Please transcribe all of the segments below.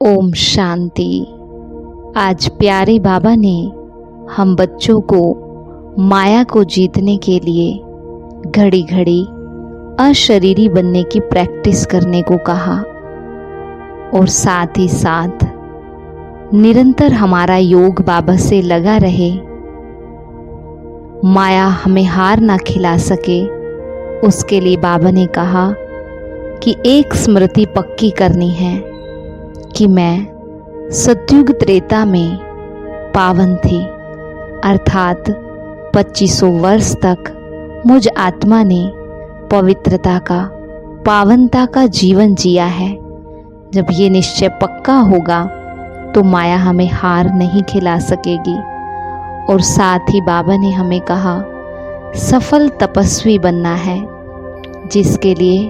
ओम शांति। आज प्यारे बाबा ने हम बच्चों को माया को जीतने के लिए घड़ी घड़ी अशरीरी बनने की प्रैक्टिस करने को कहा और साथ ही साथ निरंतर हमारा योग बाबा से लगा रहे। माया हमें हार ना खिला सके, उसके लिए बाबा ने कहा कि एक स्मृति पक्की करनी है कि मैं सतयुग त्रेता में पावन थी, अर्थात 2500 वर्ष तक मुझ आत्मा ने पवित्रता का, पावनता का जीवन जिया है। जब ये निश्चय पक्का होगा तो माया हमें हार नहीं खिला सकेगी। और साथ ही बाबा ने हमें कहा सफल तपस्वी बनना है, जिसके लिए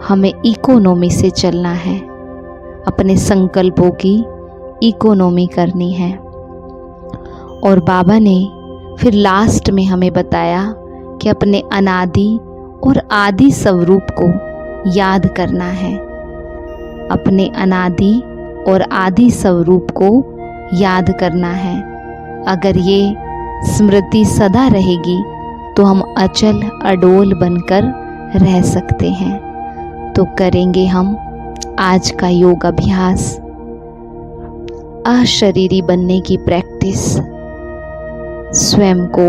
हमें इकोनॉमी से चलना है, अपने संकल्पों की इकोनॉमी करनी है। और बाबा ने फिर लास्ट में हमें बताया कि अपने अनादि और आदि स्वरूप को याद करना है। अपने अनादि और आदि स्वरूप को याद करना है। अगर ये स्मृति सदा रहेगी तो हम अचल अडोल बनकर रह सकते हैं। तो करेंगे हम आज का योग अभ्यास, अशरीरी बनने की प्रैक्टिस। स्वयं को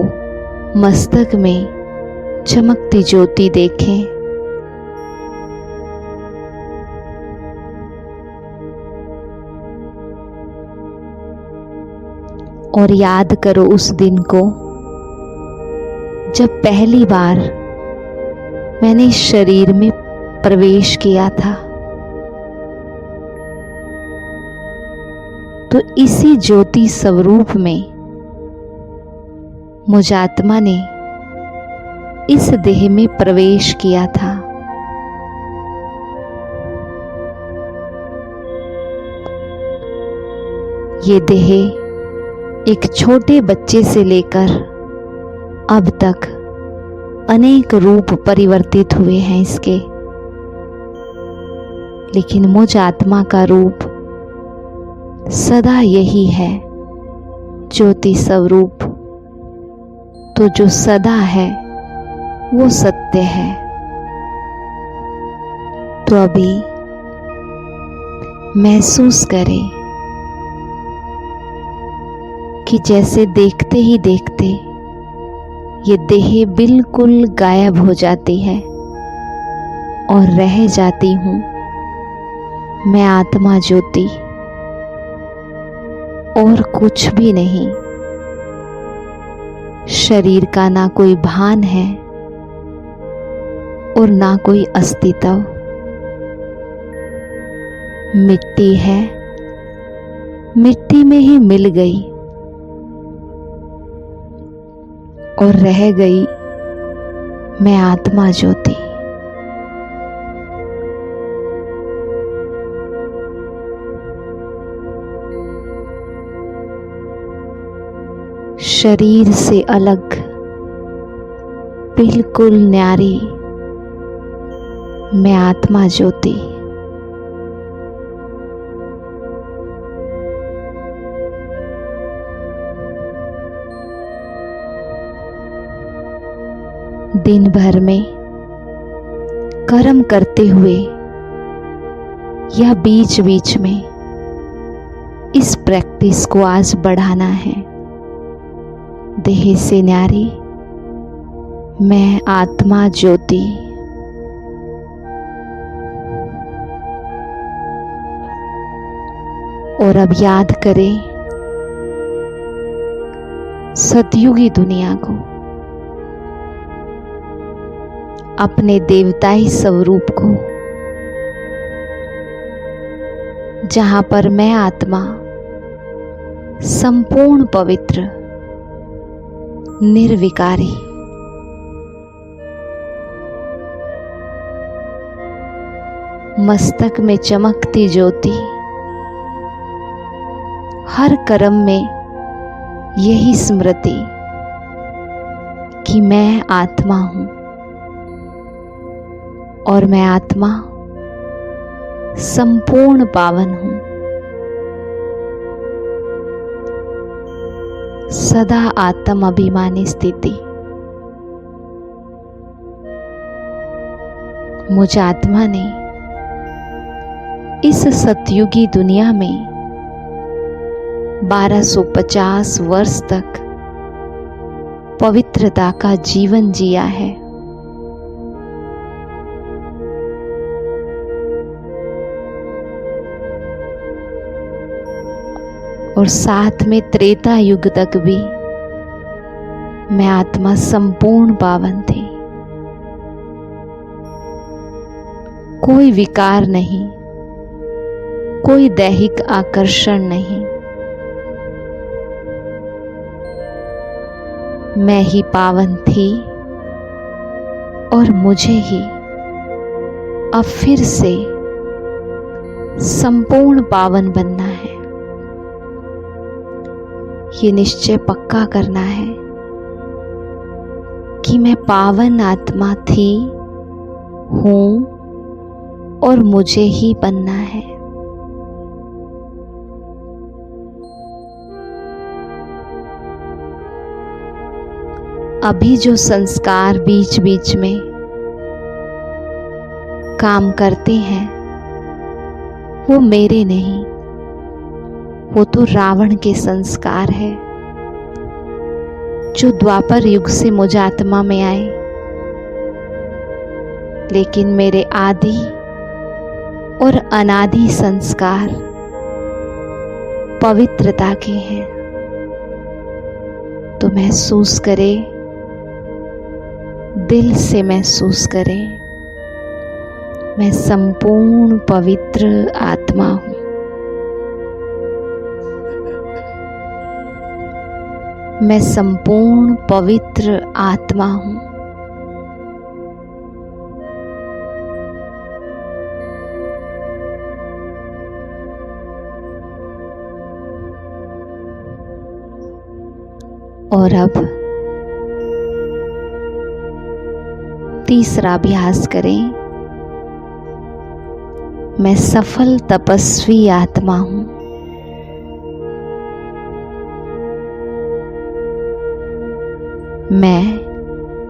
मस्तक में चमकती ज्योति देखें और याद करो उस दिन को जब पहली बार मैंने इस शरीर में प्रवेश किया था। तो इसी ज्योति स्वरूप में मुझ आत्मा ने इस देह में प्रवेश किया था। ये देह एक छोटे बच्चे से लेकर अब तक अनेक रूप परिवर्तित हुए हैं इसके, लेकिन मुझ आत्मा का रूप सदा यही है, ज्योति स्वरूप। तो जो सदा है वो सत्य है। तो अभी महसूस करें कि जैसे देखते ही देखते ये देह बिल्कुल गायब हो जाती है और रह जाती हूँ मैं आत्मा ज्योति, और कुछ भी नहीं। शरीर का ना कोई भान है और ना कोई अस्तित्व। मिट्टी है, मिट्टी में ही मिल गई और रह गई मैं आत्मा ज्योति। शरीर से अलग, बिल्कुल न्यारी मैं आत्मा ज्योति। दिन भर में कर्म करते हुए या बीच बीच में इस प्रैक्टिस को आज बढ़ाना है। देह से न्यारी मैं आत्मा ज्योति। और अब याद करें सतयुगी दुनिया को, अपने देवताई स्वरूप को, जहां पर मैं आत्मा संपूर्ण पवित्र निर्विकारी, मस्तक में चमकती ज्योति, हर कर्म में यही स्मृति कि मैं आत्मा हूं और मैं आत्मा संपूर्ण पावन हूं। सदा आत्म अभिमानी स्थिति। मुझ आत्मा ने इस सतयुगी दुनिया में 1250 वर्ष तक पवित्रता का जीवन जिया है। और साथ में त्रेता युग तक भी मैं आत्मा संपूर्ण पावन थी। कोई विकार नहीं, कोई दैहिक आकर्षण नहीं। मैं ही पावन थी और मुझे ही अब फिर से संपूर्ण पावन बनना है। ये निश्चय पक्का करना है कि मैं पावन आत्मा थी, हूं और मुझे ही बनना है। अभी जो संस्कार बीच बीच में काम करते हैं वो मेरे नहीं, वो तो रावण के संस्कार है जो द्वापर युग से मुझ आत्मा में आए, लेकिन मेरे आदि और अनादि संस्कार पवित्रता के हैं। तो महसूस करे, दिल से महसूस करे, मैं संपूर्ण पवित्र आत्मा हूं। मैं संपूर्ण पवित्र आत्मा हूं। और अब तीसरा अभ्यास करें। मैं सफल तपस्वी आत्मा हूं। मैं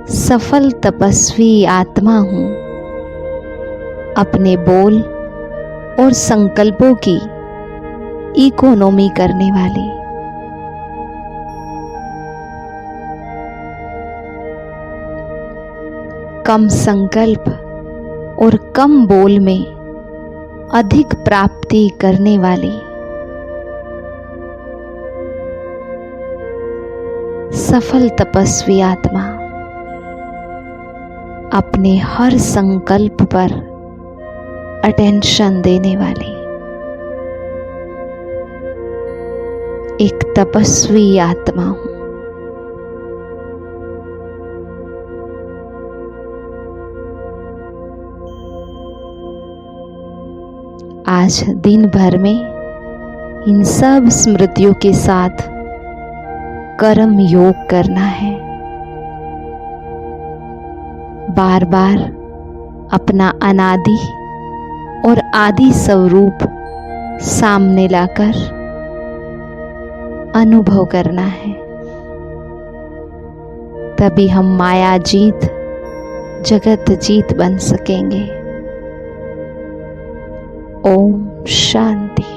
सफल तपस्वी आत्मा हूं। अपने बोल और संकल्पों की इकोनॉमी करने वाली। कम संकल्प और कम बोल में अधिक प्राप्ति करने वाली। सफल तपस्वी आत्मा अपने हर संकल्प पर अटेंशन देने वाली। एक तपस्वी आत्मा हूं। आज दिन भर में इन सब स्मृतियों के साथ कर्म योग करना है। बार बार अपना अनादि और आदि स्वरूप सामने लाकर अनुभव करना है। तभी हम माया जीत, जगत जीत बन सकेंगे। ओम शांति।